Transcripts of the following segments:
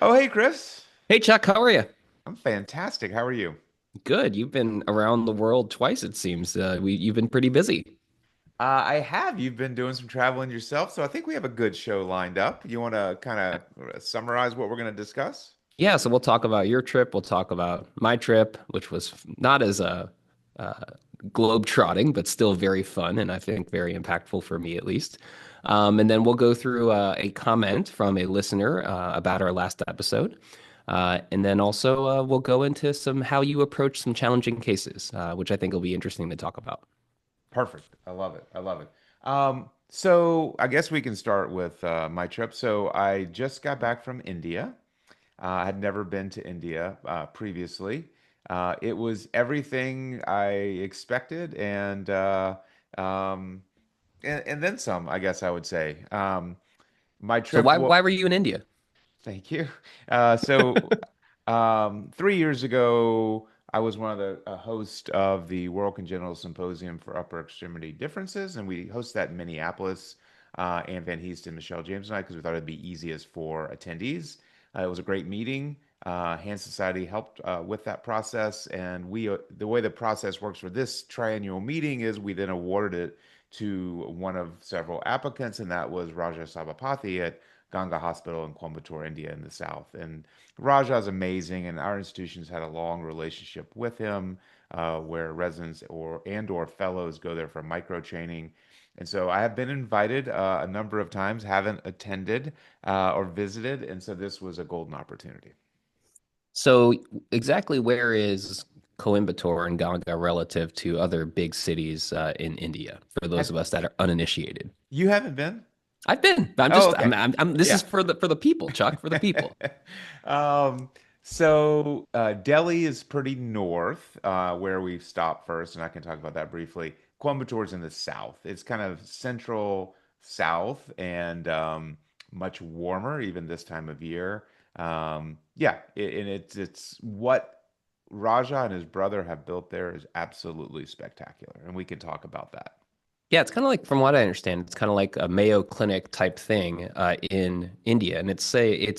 Oh, hey, Chris. Hey Chuck, how are you? I'm fantastic. How are you? Good. You've been around the world twice, it seems. You've been pretty busy. I have. You've been doing some traveling yourself, so I think we have a good show lined up. You want to kind of summarize what we're going to discuss? Yeah, so we'll talk about your trip. We'll talk about my trip, which was not as uh, globe-trotting, but still very fun and I think very impactful for me at least. And then we'll go through a comment from a listener about our last episode. And then also we'll go into some how you approach some challenging cases, which I think will be interesting to talk about. Perfect. I love it. I love it. So I guess we can start with my trip. So I just got back from India. I had never been to India previously. It was everything I expected um, and then some, I guess I would say. My So trip, why were you in India? thank you. So 3 years ago, I was one of the hosts of the World Congenital Symposium for Upper Extremity Differences, and we host that in Minneapolis. Ann Van Heest and Michelle James and I, because we thought it'd be easiest for attendees. It was a great meeting. Hand Society helped with that process, and the way the process works for this triennial meeting is we then awarded it to one of several applicants, and that was Raja Sabapathy at Ganga Hospital in Coimbatore, India, in the south. And Raja is amazing, and our institution's had a long relationship with him, where residents or fellows go there for micro training. And so I have been invited a number of times, haven't attended or visited, and so this was a golden opportunity. So exactly where is Coimbatore and Ganga relative to other big cities in India for those Have of us that are uninitiated? you haven't been? I've been. I'm Oh, just. okay. This is Yeah. for the people, Chuck, for the people. Um, so Delhi is pretty north, where we stopped first, and I can talk about that briefly. Coimbatore's in the south. It's kind of central south and much warmer even this time of year. Yeah, and it's what Raja and his brother have built there is absolutely spectacular, and we can talk about that. Yeah, it's kind of like, from what I understand, it's kind of like a Mayo Clinic type thing in India, and it's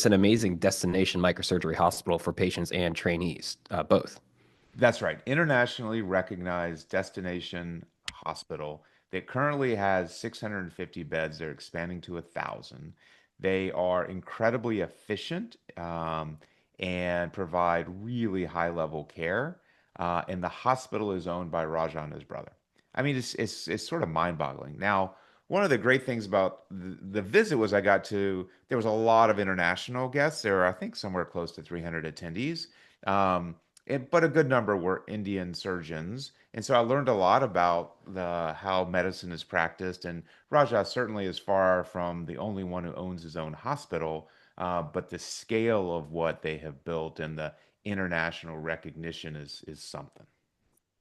an amazing destination microsurgery hospital for patients and trainees, both. That's right. Internationally recognized destination hospital that currently has 650 beds. They're expanding to 1,000. They are incredibly efficient and provide really high level care. And the hospital is owned by Raja and his brother. I mean, it's sort of mind-boggling. Now, one of the great things about the visit was there was a lot of international guests. There were, I think, somewhere close to 300 attendees. But a good number were Indian surgeons. And so I learned a lot about how medicine is practiced. And Raja certainly is far from the only one who owns his own hospital, but the scale of what they have built and the international recognition is something.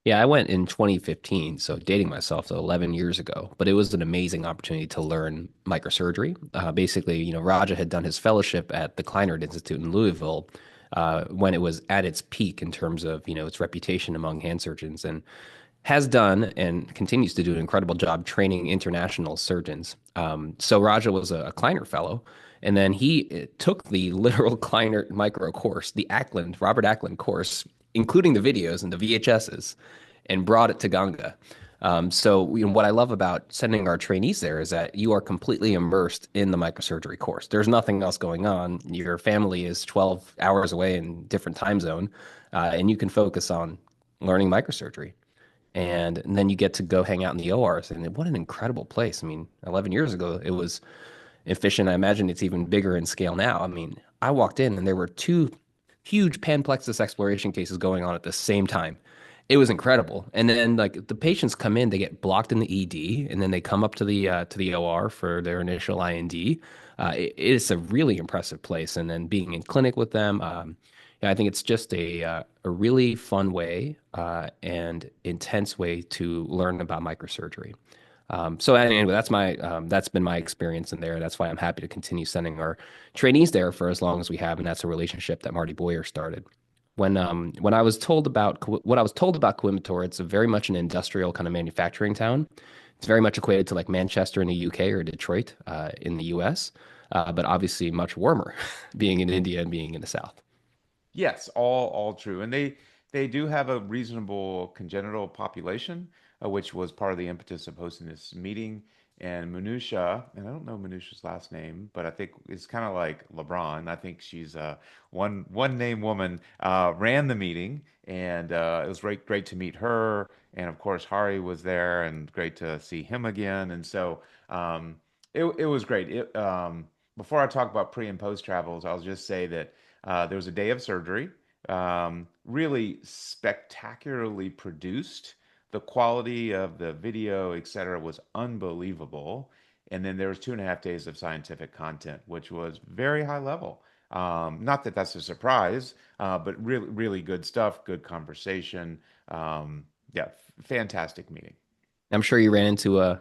Yeah, I went in 2015, so dating myself, so 11 years ago. But it was an amazing opportunity to learn microsurgery. Basically, Raja had done his fellowship at the Kleinert Institute in Louisville when it was at its peak in terms of, its reputation among hand surgeons, and has done and continues to do an incredible job training international surgeons. So Raja was a Kleiner fellow, and then he took the literal Kleiner micro course, the Robert Ackland course, including the videos and the VHSs, and brought it to Ganga. So what I love about sending our trainees there is that you are completely immersed in the microsurgery course. There's nothing else going on. Your family is 12 hours away in different time zone, and you can focus on learning microsurgery. And then you get to go hang out in the ORs. And what an incredible place. I mean, 11 years ago, it was efficient. I imagine it's even bigger in scale now. I mean, I walked in and there were two huge panplexus exploration cases going on at the same time. It was incredible. And then like the patients come in, they get blocked in the ED, and then they come up to the OR for their initial IND. It's a really impressive place. And then being in clinic with them, yeah, I think it's just a really fun way and intense way to learn about microsurgery. So anyway, that's been my experience in there. That's why I'm happy to continue sending our trainees there for as long as we have, and that's a relationship that Marty Boyer started. When I was told about what I was told about Coimbatore, it's a very much an industrial kind of manufacturing town. It's very much equated to like Manchester in the UK or Detroit in the US. but obviously much warmer being in India and being in the South. Yes, all true, and they do have a reasonable congenital population, which was part of the impetus of hosting this meeting. And Manusha, and I don't know Manusha's last name, but I think it's kind of like LeBron. I think she's one name woman. Ran the meeting, and it was great to meet her. And of course, Hari was there, and great to see him again. And so it was great. Before I talk about pre and post travels, I'll just say that. There was a day of surgery, really spectacularly produced. The quality of the video, et cetera, was unbelievable. And then there was 2.5 days of scientific content, which was very high level. Not that that's a surprise, but really, really good stuff, good conversation. Yeah, fantastic meeting. I'm sure you ran into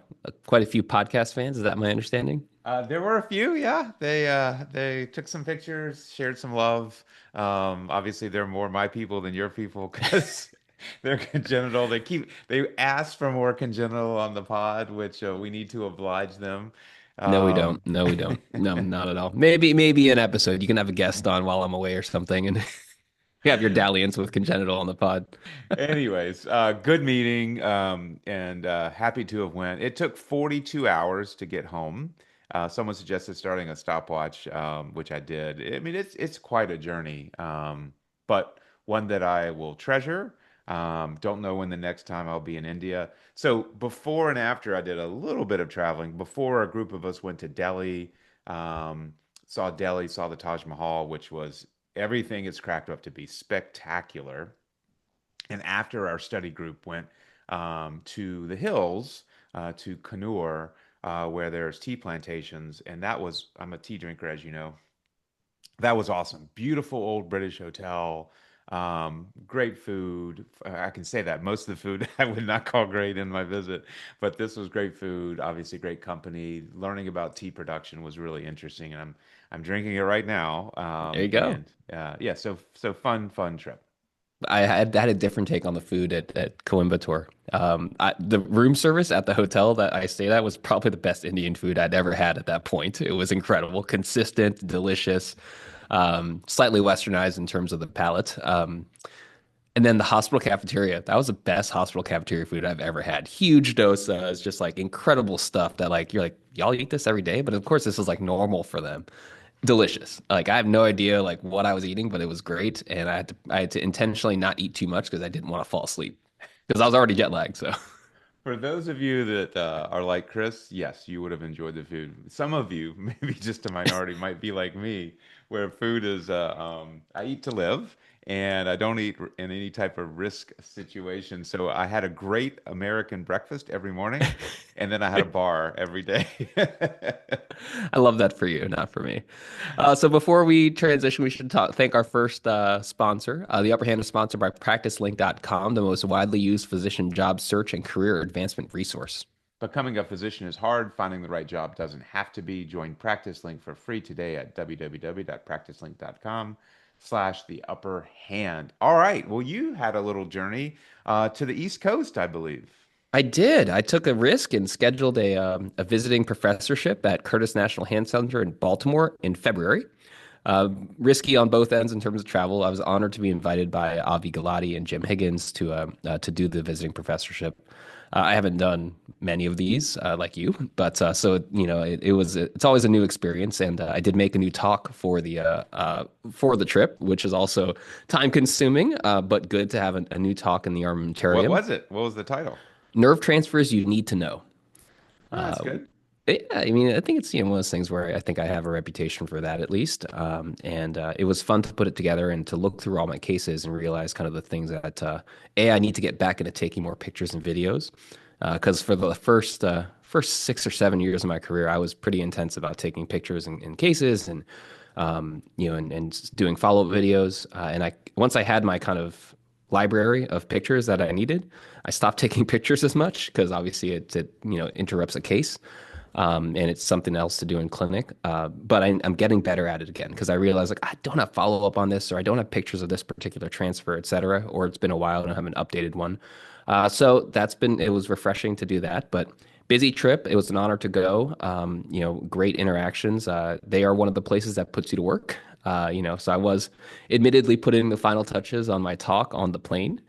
quite a few podcast fans. Is that my understanding? There were a few, yeah. They took some pictures, shared some love. Obviously, they're more my people than your people because they're congenital. They ask for more congenital on the pod, which we need to oblige them. No, we don't. Um, No, we don't. No, not at all. Maybe an episode. You can have a guest on while I'm away or something, and you have your dalliance with congenital on the pod. Anyways, good meeting, and happy to have went. It took 42 hours to get home. Someone suggested starting a stopwatch, which I did. I mean, it's quite a journey, but one that I will treasure. Don't know when the next time I'll be in India. So before and after, I did a little bit of traveling. Before, a group of us went to Delhi, um, saw Delhi, saw the Taj Mahal, which was everything it's cracked up to be spectacular. And after our study group went to the hills, to Kannur, where there's tea plantations, and I'm a tea drinker, as you know. That was awesome. Beautiful old British hotel, great food. I can say that most of the food I would not call great in my visit, but this was great food. Obviously, great company. Learning about tea production was really interesting, and I'm drinking it right now. There you go. And yeah, so fun trip. I had a different take on the food at Coimbatore. The room service at the hotel that I stayed at was probably the best Indian food I'd ever had at that point. It was incredible, consistent, delicious, slightly westernized in terms of the palate. And then the hospital cafeteria, that was the best hospital cafeteria food I've ever had. Huge dosas, just like incredible stuff that like you're like, y'all eat this every day, but of course this is like normal for them. Delicious. Like I have no idea like what I was eating, but it was great, and I had to intentionally not eat too much because I didn't want to fall asleep because I was already jet lagged. So For those of you that are like Chris, yes, you would have enjoyed the food. Some of you, maybe just a minority, might be like me, where food is, I eat to live and I don't eat in any type of risk situation. So I had a great American breakfast every morning, and then I had a bar every day. I love that for you, not for me. So before we transition, we should thank our first sponsor. The Upper Hand is sponsored by PracticeLink.com, the most widely used physician job search and career advancement resource. Becoming a physician is hard. Finding the right job doesn't have to be. Join Practice Link for free today at www.practicelink.com/the upper hand. All right. Well, you had a little journey to the East Coast, I believe. I did. I took a risk and scheduled a visiting professorship at Curtis National Hand Center in Baltimore in February. Risky on both ends in terms of travel. I was honored to be invited by Avi Galati and Jim Higgins to do the visiting professorship. I haven't done many of these like you, but so you know it's always a new experience, and I did make a new talk for the trip, which is also time consuming, but good to have a new talk in the What armamentarium. was it? What was the title? Nerve transfers you need to know. Oh, that's Uh, good. yeah, I mean, I think it's one of those things where I think I have a reputation for that at least. And it was fun to put it together and to look through all my cases and realize kind of the things that I need to get back into taking more pictures and videos. Because for the first 6 or 7 years of my career, I was pretty intense about taking pictures and cases and and doing follow-up videos. And I once I had my kind of library of pictures that I needed, I stopped taking pictures as much because obviously it interrupts a case. And it's something else to do in clinic. But I'm getting better at it again because I realize like I don't have follow up on this, or I don't have pictures of this particular transfer, et cetera, or it's been a while and I haven't updated one. So it was refreshing to do that. But Busy trip. It was an honor to go. Great interactions. They are one of the places that puts you to work. So I was admittedly putting the final touches on my talk on the plane,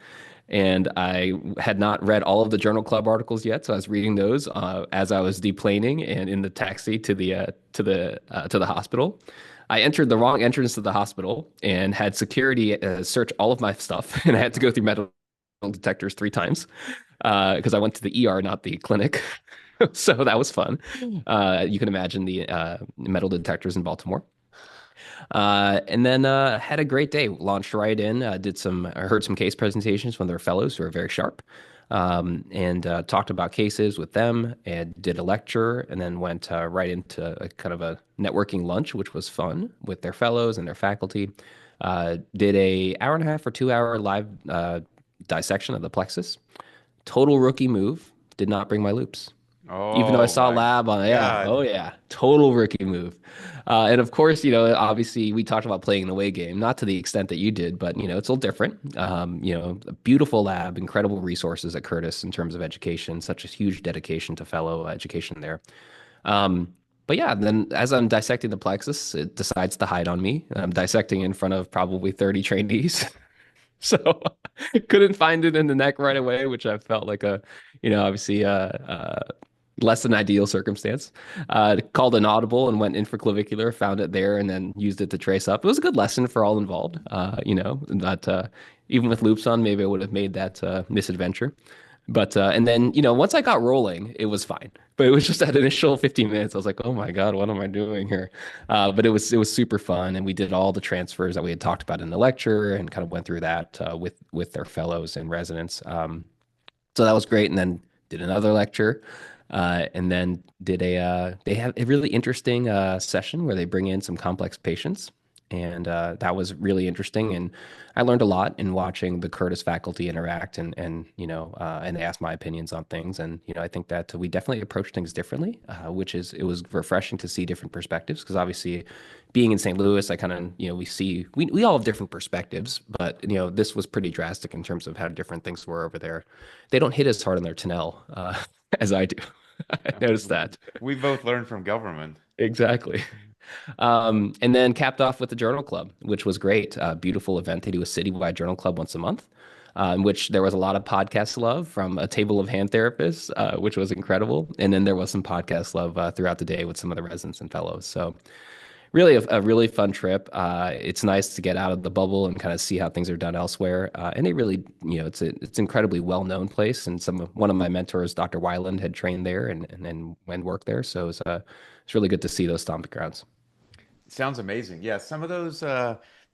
and I had not read all of the Journal Club articles yet, so I was reading those as I was deplaning and in the taxi to the hospital. I entered the wrong entrance to the hospital and had security search all of my stuff, and I had to go through metal detectors 3 times because I went to the ER, not the clinic. So that was fun. You can imagine the metal detectors in Baltimore. And then had a great day. Launched right in. I heard some case presentations from their fellows who are very sharp, and talked about cases with them. And did a lecture, and then went right into a kind of a networking lunch, which was fun with their fellows and their faculty. Did a hour and a half or 2 hour live dissection of the plexus. Total rookie move. Did not bring my loops. Even though I Oh saw my lab on, yeah, God. oh yeah, total rookie move. And of course, obviously we talked about playing an away game, not to the extent that you did, but it's a little different. A beautiful lab, incredible resources at Curtis in terms of education, such a huge dedication to fellow education there. But yeah, then as I'm dissecting the plexus, it decides to hide on me. I'm dissecting in front of probably 30 trainees. So couldn't find it in the neck right away, which I felt like obviously less than ideal circumstance. Called an audible and went in for clavicular, found it there, and then used it to trace up. It was a good lesson for all involved. That even with loops on, maybe I would have made that misadventure. But and then once I got rolling, it was fine. But it was just that initial 15 minutes. I was like, oh my God, what am I doing here? But it was super fun, and we did all the transfers that we had talked about in the lecture, and kind of went through that with their fellows and residents. So that was great. And then did another lecture, and then they have a really interesting session where they bring in some complex patients, and that was really interesting. And I learned a lot in watching the Curtis faculty interact, and they asked my opinions on things. And I think that we definitely approach things differently, it was refreshing to see different perspectives because obviously being in St. Louis, I kind of, we all have different perspectives, but this was pretty drastic in terms of how different things were over there. They don't hit as hard on their Tennell as I do. I noticed that. We both learned from government. Exactly. And then capped off with the Journal Club, which was great. Beautiful event. They do a citywide Journal Club once a month, in which there was a lot of podcast love from a table of hand therapists, which was incredible. And then there was some podcast love throughout the day with some of the residents and fellows. So really a really fun trip. It's nice to get out of the bubble and kind of see how things are done elsewhere. And they really, it's an incredibly well known place. And one of my mentors, Dr. Weiland, had trained there and then went work there. So it's really good to see those stomping grounds. Sounds amazing. Yeah, some of those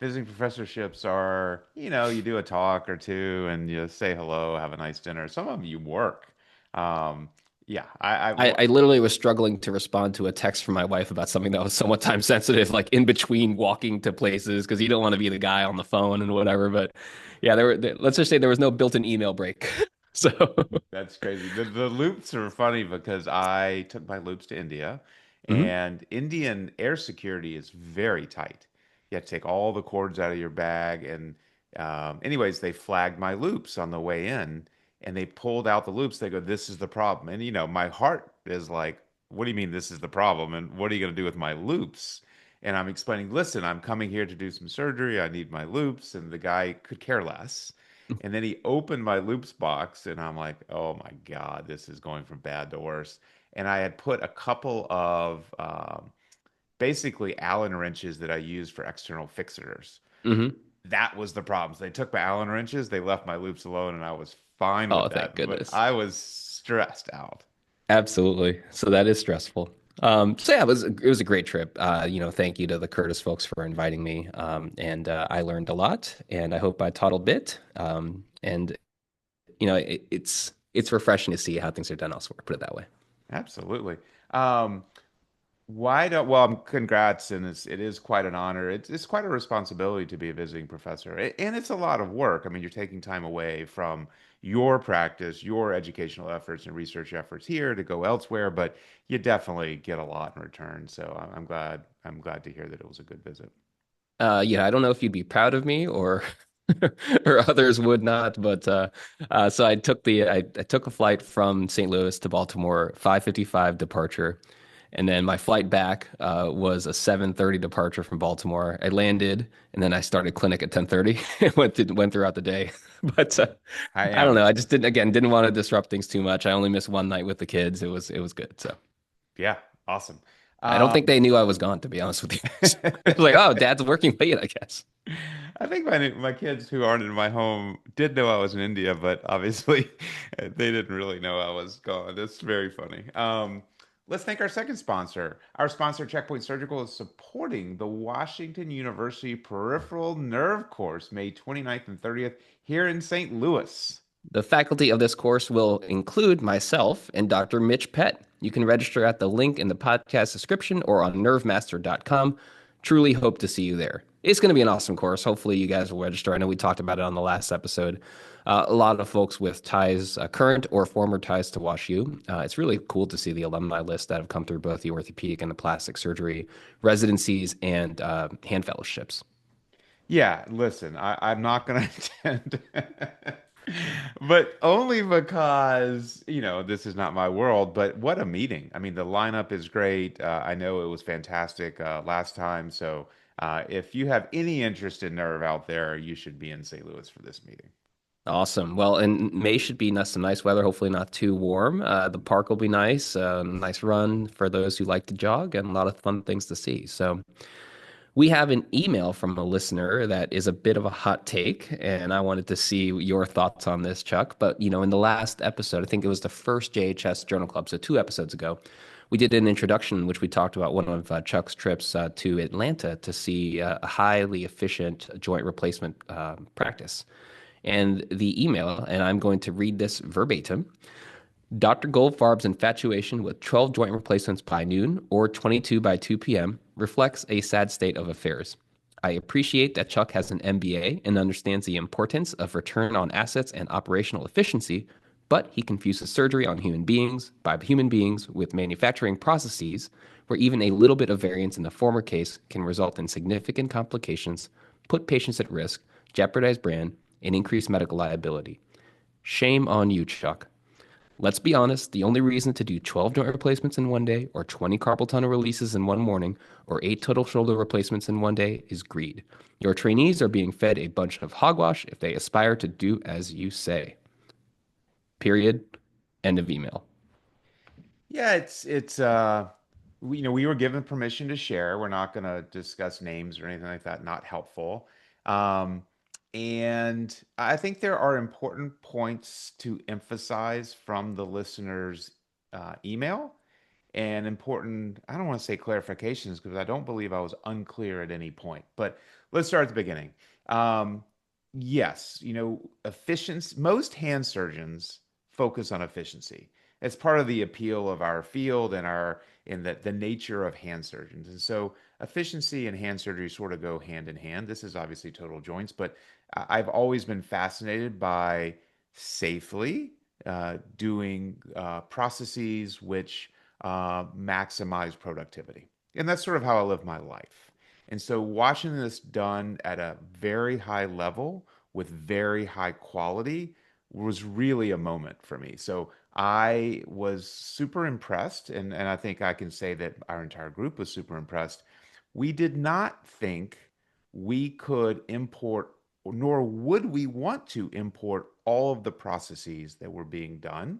visiting professorships are, you do a talk or two and you say hello, have a nice dinner. Some of them you work. Um, yeah, I literally was struggling to respond to a text from my wife about something that was somewhat time sensitive, like in between walking to places, because you don't want to be the guy on the phone and whatever. But yeah, let's just say there was no built-in email break. So, That's crazy. The loops are funny because I took my loops to India, mhm. and Indian air security is very tight. You have to take all the cords out of your bag, and anyways, they flagged my loops on the way in, and they pulled out the loops. They go, "This is the problem," and my heart is like, "What do you mean this is the problem? And what are you going to do with my loops?" And I'm explaining, "Listen, I'm coming here to do some surgery. I need my loops," and the guy could care less. And then he opened my loops box, and I'm like, oh my God, this is going from bad to worse. And I had put a couple of basically Allen wrenches that I use for external fixators. Hmm. That was the problem. So they took my Allen wrenches, they left my loops alone, and I was fine Oh, with thank that. But goodness. I was stressed out. Absolutely. So that is stressful. So yeah, it was a great trip. Thank you to the Curtis folks for inviting me. And I learned a lot, and I hope I taught a bit. And it's refreshing to see how things are done elsewhere. Put it that way. Absolutely. Um, congrats, and it is quite an honor. It's quite a responsibility to be a visiting professor, and it's a lot of work. I mean, you're taking time away from your practice, your educational efforts and research efforts here to go elsewhere, but you definitely get a lot in return. So I'm glad to hear that it was a good visit. I don't know if you'd be proud of me or or others would not. But so I took a flight from St. Louis to Baltimore, 5:55 departure, and then my flight back was a 7:30 departure from Baltimore. I landed, and then I started clinic at 10:30. Went throughout the day, but I I don't am. know. I just didn't want to disrupt things too much. I only missed one night with the kids. It was good. So Yeah, awesome. I don't think Um, they knew I was gone, to be honest with you. It was like, oh, Dad's working late, I guess. I think my kids who aren't in my home did know I was in India, but obviously they didn't really know I was gone. That's very funny. Let's thank our second sponsor. Our sponsor, Checkpoint Surgical, is supporting the Washington University Peripheral Nerve Course, May 29th and 30th here in St. Louis. The faculty of this course will include myself and Dr. Mitch Pett. You can register at the link in the podcast description or on nervemaster.com. Truly hope to see you there. It's going to be an awesome course. Hopefully, you guys will register. I know we talked about it on the last episode. A lot of folks with ties, current or former ties to WashU. It's really cool to see the alumni list that have come through both the orthopedic and the plastic surgery residencies and hand fellowships. Yeah, listen, I'm not going to attend, but only because, this is not my world. But what a meeting. I mean, the lineup is great. I know it was fantastic last time. So if you have any interest in nerve out there, you should be in St. Louis for this meeting. Awesome. Well, and May should be some nice weather. Hopefully, not too warm. The park will be nice. Nice run for those who like to jog, and a lot of fun things to see. So, we have an email from a listener that is a bit of a hot take, and I wanted to see your thoughts on this, Chuck. But in the last episode, I think it was the first JHS Journal Club, so 2 episodes ago, we did an introduction in which we talked about one of Chuck's trips to Atlanta to see a highly efficient joint replacement practice. And the email, and I'm going to read this verbatim. Dr. Goldfarb's infatuation with 12 joint replacements by noon or 22 by 2 p.m. reflects a sad state of affairs. I appreciate that Chuck has an MBA and understands the importance of return on assets and operational efficiency, but he confuses surgery on human beings by human beings with manufacturing processes, where even a little bit of variance in the former case can result in significant complications, put patients at risk, jeopardize brand, and increase medical liability. Shame on you, Chuck. Let's be honest, the only reason to do 12 joint replacements in one day, or 20 carpal tunnel releases in one morning, or 8 total shoulder replacements in one day is greed. Your trainees are being fed a bunch of hogwash if they aspire to do as you say. Period. End of email. Yeah, we were given permission to share. We're not going to discuss names or anything like that. Not helpful. Um, and I think there are important points to emphasize from the listener's email and important, I don't want to say clarifications because I don't believe I was unclear at any point. But let's start at the beginning. Um, yes, efficiency, most hand surgeons focus on efficiency. It's part of the appeal of our field and our in the nature of hand surgeons. And so efficiency and hand surgery sort of go hand in hand. This is obviously total joints, but I've always been fascinated by safely doing processes which maximize productivity. And that's sort of how I live my life. And so watching this done at a very high level with very high quality was really a moment for me. So I was super impressed, and I think I can say that our entire group was super impressed. We did not think we could import, nor would we want to import all of the processes that were being done,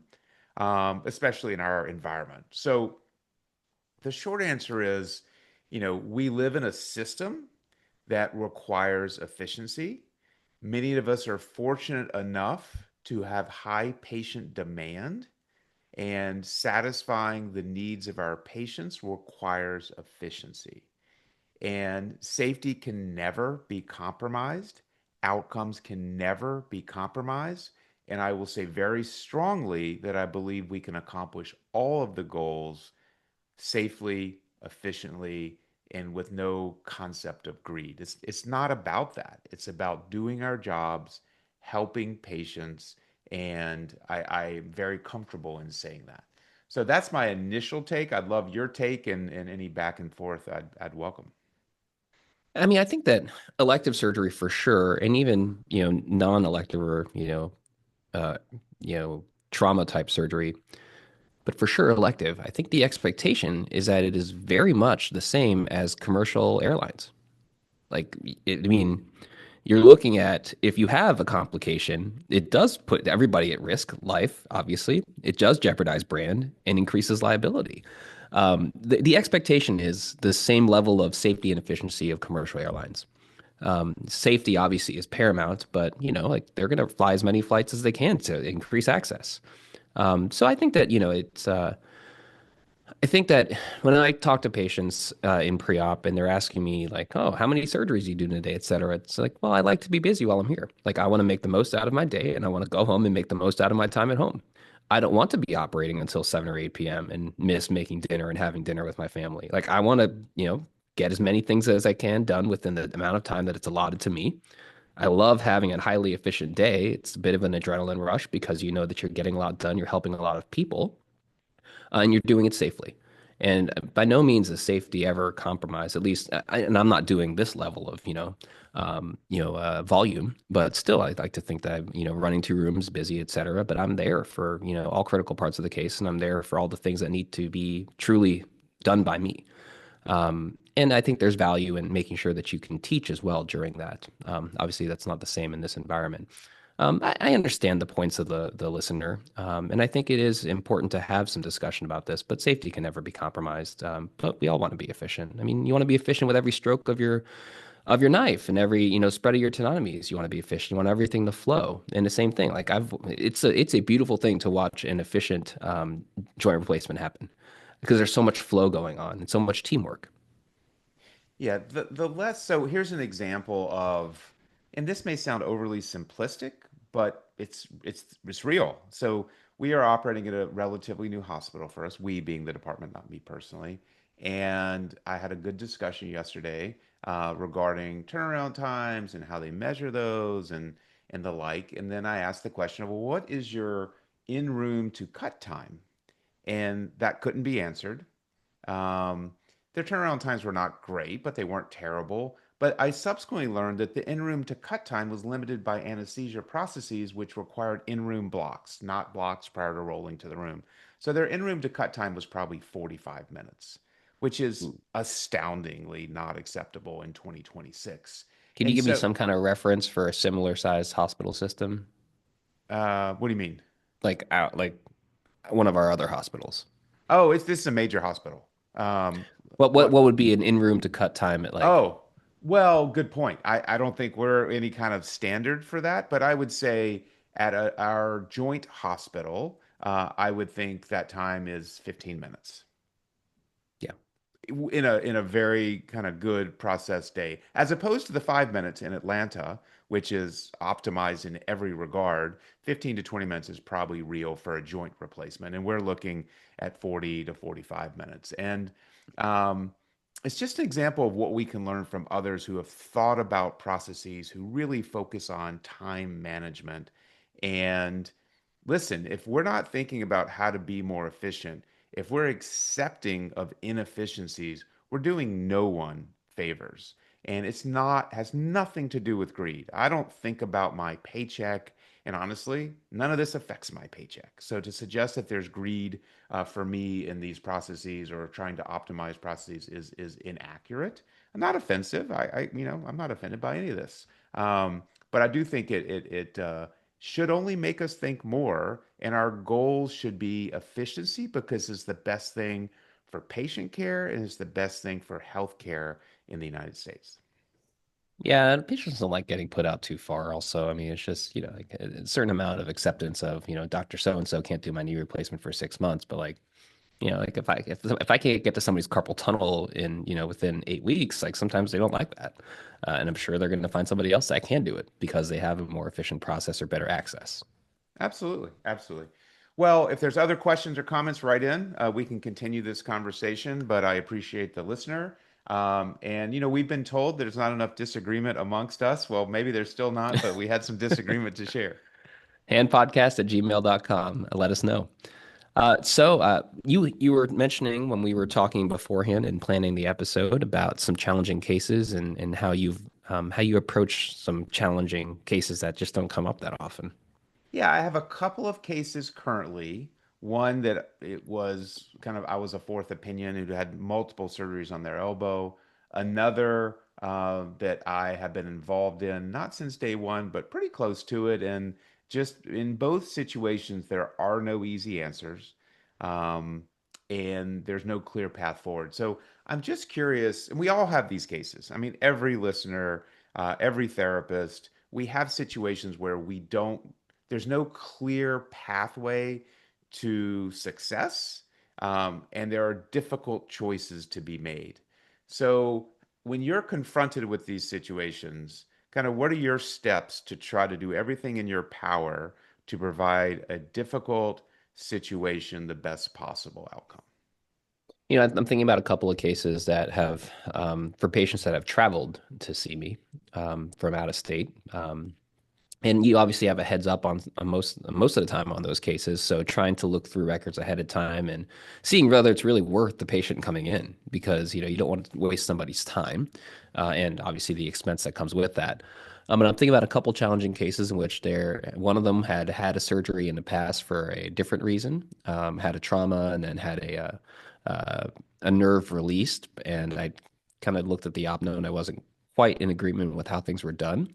especially in our environment. So the short answer is, we live in a system that requires efficiency. Many of us are fortunate enough to have high patient demand, and satisfying the needs of our patients requires efficiency. And safety can never be compromised. Outcomes can never be compromised. And I will say very strongly that I believe we can accomplish all of the goals safely, efficiently, and with no concept of greed. It's not about that. It's about doing our jobs, helping patients, and I'm very comfortable in saying that. So that's my initial take. I'd love your take and any back and forth I'd welcome. I mean, I think that elective surgery for sure, and even, non-elective or, uh, you know, trauma type surgery, but for sure elective, I think the expectation is that it is very much the same as commercial airlines. Like, I mean, you're looking at if you have a complication, it does put everybody at risk, life, obviously. It does jeopardize brand and increases liability. The expectation is the same level of safety and efficiency of commercial airlines. Safety obviously is paramount, but like they're going to fly as many flights as they can to increase access. So I think that I think that when I talk to patients in pre-op and they're asking me like, "Oh, how many surgeries you do in a day, et cetera," it's like, well, I like to be busy while I'm here. Like I want to make the most out of my day, and I want to go home and make the most out of my time at home. I don't want to be operating until 7 or 8 p.m. and miss making dinner and having dinner with my family. Like I want to, get as many things as I can done within the amount of time that it's allotted to me. I love having a highly efficient day. It's a bit of an adrenaline rush because you know that you're getting a lot done, you're helping a lot of people, and you're doing it safely. And by no means is safety ever compromised. At least, and I'm not doing this level of volume, but still, I like to think that I'm running two rooms, busy, et cetera. But I'm there for all critical parts of the case, and I'm there for all the things that need to be truly done by me. And I think there's value in making sure that you can teach as well during that. Obviously, that's not the same in this environment. I understand the points of the listener, and I think it is important to have some discussion about this. But safety can never be compromised. But we all want to be efficient. I mean, you want to be efficient with every stroke of your knife and every spread of your tenotomies. You want to be efficient. You want everything to flow. And the same thing. Like it's a beautiful thing to watch an efficient joint replacement happen because there's so much flow going on and so much teamwork. Yeah, the less so here's an example of, and this may sound overly simplistic, but it's real. So we are operating at a relatively new hospital for us, we being the department, not me personally. And I had a good discussion yesterday regarding turnaround times and how they measure those and the like. And then I asked the question of, well, what is your in-room to cut time? And that couldn't be answered. Um, their turnaround times were not great, but they weren't terrible. But I subsequently learned that the in-room to cut time was limited by anesthesia processes, which required in-room blocks, not blocks prior to rolling to the room. So their in-room to cut time was probably 45 minutes, which is astoundingly not acceptable in 2026. Can you And give me so, some kind of reference for a similar sized hospital system, what do you mean? like one of our other hospitals? Oh, this is a major hospital. Um, What what would be an in room to cut time at like? Oh, well, good point. I don't think we're any kind of standard for that, but I would say at our joint hospital, I would think that time is 15 minutes Yeah. in a very kind of good process day, as opposed to the 5 minutes in Atlanta, which is optimized in every regard. 15 to 20 minutes is probably real for a joint replacement, and we're looking at 40 to 45 minutes. And um, it's just an example of what we can learn from others who have thought about processes, who really focus on time management. And listen, if we're not thinking about how to be more efficient, if we're accepting of inefficiencies, we're doing no one favors. And it's not, has nothing to do with greed. I don't think about my paycheck. And honestly, none of this affects my paycheck. So to suggest that there's greed for me in these processes or trying to optimize processes is inaccurate. I'm not offensive. I'm not offended by any of this. But I do think it should only make us think more, and our goals should be efficiency because it's the best thing for patient care and it's the best thing for healthcare in the United States. Yeah, and patients don't like getting put out too far also. I mean, it's just, like a certain amount of acceptance of, Dr. So and so can't do my knee replacement for 6 months, but like, like if I can't get to somebody's carpal tunnel in, within 8 weeks, like sometimes they don't like that. And I'm sure they're going to find somebody else that can do it because they have a more efficient process or better access. Absolutely. Absolutely. Well, if there's other questions or comments, write in. We can continue this conversation, but I appreciate the listener. And, we've been told there's not enough disagreement amongst us. Well, maybe there's still not, but we had some disagreement to share. Handpodcast@gmail.com. Let us know. You were mentioning when we were talking beforehand and planning the episode about some challenging cases and how you approach some challenging cases that just don't come up that often. Yeah, I have a couple of cases currently. One that it was kind of, I was a fourth opinion who had multiple surgeries on their elbow. Another that I have been involved in, not since day one, but pretty close to it. And just in both situations, there are no easy answers. Um, and there's no clear path forward. So I'm just curious, and we all have these cases. I mean, every listener, every therapist, we have situations where we don't there's no clear pathway to success, and there are difficult choices to be made. So, when you're confronted with these situations, kind of what are your steps to try to do everything in your power to provide a difficult situation the best possible outcome? I'm thinking about a couple of cases that have, for patients that have traveled to see me from out of state. And you obviously have a heads up on most of the time on those cases. So trying to look through records ahead of time and seeing whether it's really worth the patient coming in because you don't want to waste somebody's time and obviously the expense that comes with that. And I'm thinking about a couple challenging cases in which one of them had had a surgery in the past for a different reason, had a trauma, and then had a nerve released. And I kind of looked at the op note and I wasn't quite in agreement with how things were done.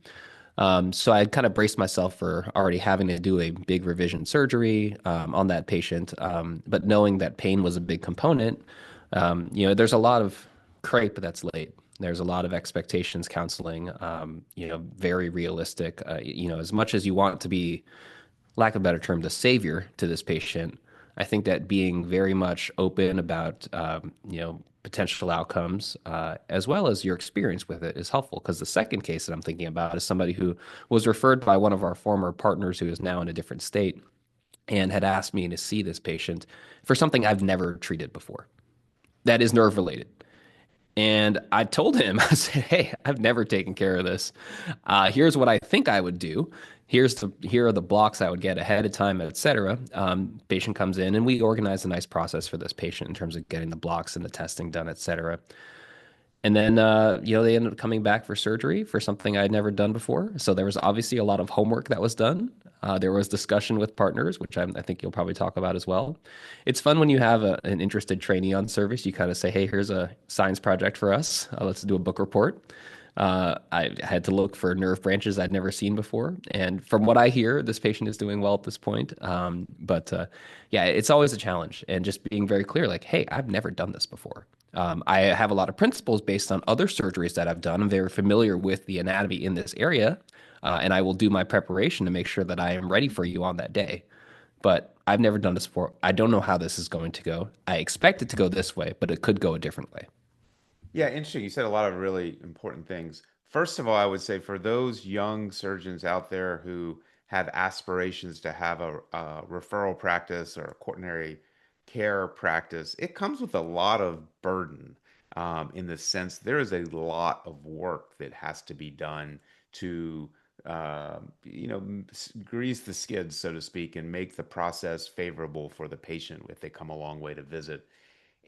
So I kind of braced myself for already having to do a big revision surgery on that patient, but knowing that pain was a big component, there's a lot of crepe that's late. There's a lot of expectations counseling, very realistic. As much as you want to be, lack of a better term, the savior to this patient, I think that being very much open about, potential outcomes, as well as your experience with it is helpful. Because the second case that I'm thinking about is somebody who was referred by one of our former partners who is now in a different state and had asked me to see this patient for something I've never treated before. That is nerve related. And I told him, I said, "Hey, I've never taken care of this. Here's what I think I would do. Here are the blocks I would get ahead of time, et cetera." Patient comes in, and we organize a nice process for this patient in terms of getting the blocks and the testing done, et cetera. And then, they ended up coming back for surgery for something I'd never done before. So there was obviously a lot of homework that was done. There was discussion with partners, which I think you'll probably talk about as well. It's fun when you have an interested trainee on service. You kind of say, "Hey, here's a science project for us. Let's do a book report." I had to look for nerve branches I'd never seen before. And from what I hear, this patient is doing well at this point. But yeah, it's always a challenge. And just being very clear, like, "Hey, I've never done this before." I have a lot of principles based on other surgeries that I've done. I'm very familiar with the anatomy in this area, and I will do my preparation to make sure that I am ready for you on that day. But I've never done this before. I don't know how this is going to go. I expect it to go this way, but it could go a different way. Yeah, interesting. You said a lot of really important things. First of all, I would say for those young surgeons out there who have aspirations to have a referral practice or a quaternary care practice, it comes with a lot of burden in the sense there is a lot of work that has to be done to, grease the skids, so to speak, and make the process favorable for the patient if they come a long way to visit.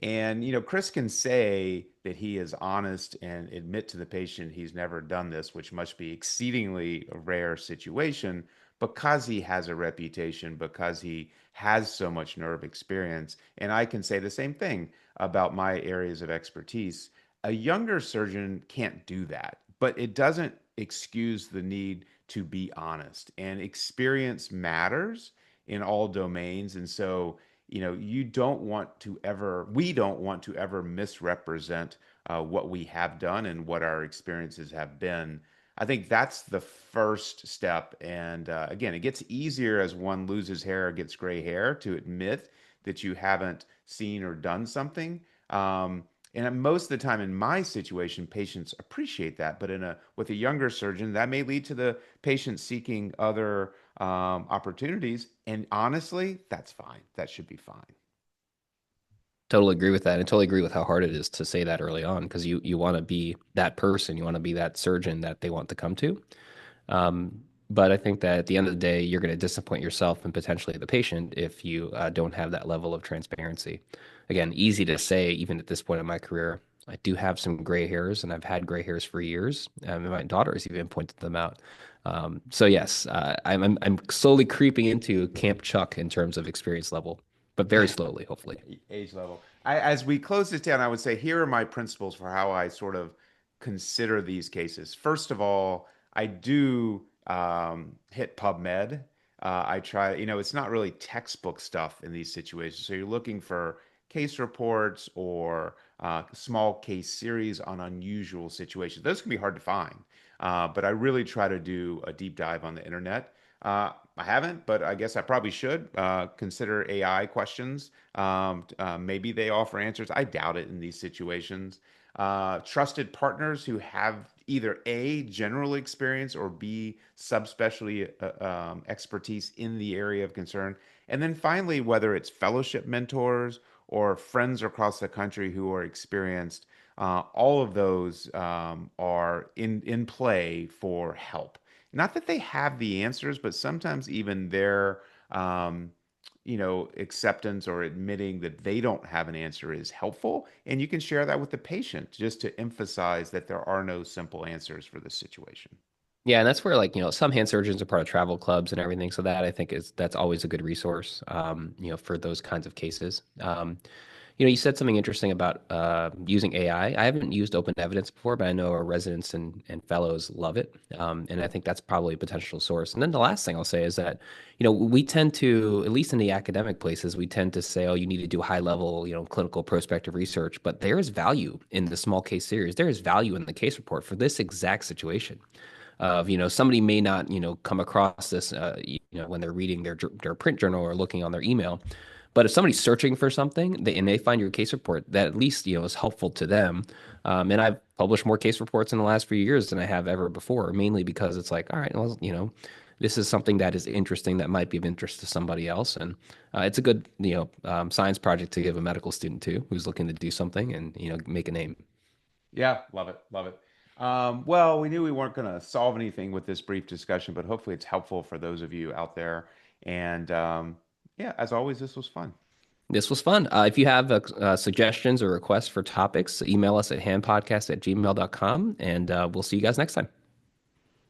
And, Chris can say that he is honest and admit to the patient he's never done this, which must be exceedingly a rare situation because he has a reputation, because he has so much nerve experience. And I can say the same thing about my areas of expertise. A younger surgeon can't do that, but it doesn't excuse the need to be honest. And experience matters in all domains. And so, you don't want to ever, we don't want to ever misrepresent what we have done and what our experiences have been. I think that's the first step. And again, it gets easier as one loses hair or gets gray hair to admit that you haven't seen or done something. And most of the time in my situation, patients appreciate that. But with a younger surgeon, that may lead to the patient seeking other opportunities. And honestly, that's fine. That should be fine. Totally agree with that. And totally agree with how hard it is to say that early on because you want to be that person. You want to be that surgeon that they want to come to. But I think that at the end of the day, you're going to disappoint yourself and potentially the patient if you don't have that level of transparency. Again, easy to say, even at this point in my career. I do have some gray hairs, and I've had gray hairs for years. And my daughter has even pointed them out. So yes, I'm slowly creeping into Camp Chuck in terms of experience level, but very slowly, hopefully. Age level. As we close this down, I would say here are my principles for how I sort of consider these cases. First of all, I do hit PubMed. I try, it's not really textbook stuff in these situations. So you're looking for case reports or small case series on unusual situations. Those can be hard to find, but I really try to do a deep dive on the internet. I haven't, but I guess I probably should consider AI questions. Maybe they offer answers. I doubt it in these situations. Trusted partners who have either A, general experience or B, subspecialty expertise in the area of concern. And then finally, whether it's fellowship mentors or friends across the country who are experienced, all of those are in play for help. Not that they have the answers, but sometimes even their acceptance or admitting that they don't have an answer is helpful. And you can share that with the patient just to emphasize that there are no simple answers for this situation. Yeah, and that's where like, some hand surgeons are part of travel clubs and everything. So that I think that's always a good resource, for those kinds of cases. You said something interesting about using AI. I haven't used open evidence before, but I know our residents and fellows love it. And I think that's probably a potential source. And then the last thing I'll say is that, we tend to, at least in the academic places, we tend to say, oh, you need to do high level, clinical prospective research. But there is value in the small case series. There is value in the case report for this exact situation of somebody may not come across this when they're reading their print journal or looking on their email, but if somebody's searching for something and they find your case report, that at least is helpful to them. And I've published more case reports in the last few years than I have ever before, mainly because it's like, all right, well, this is something that is interesting that might be of interest to somebody else, and it's a good science project to give a medical student too who's looking to do something and make a name. Yeah, love it. Love it. Well, we knew we weren't going to solve anything with this brief discussion, but hopefully it's helpful for those of you out there. And yeah, as always, this was fun. This was fun. If you have suggestions or requests for topics, email us at handpodcast@gmail.com, and we'll see you guys next time.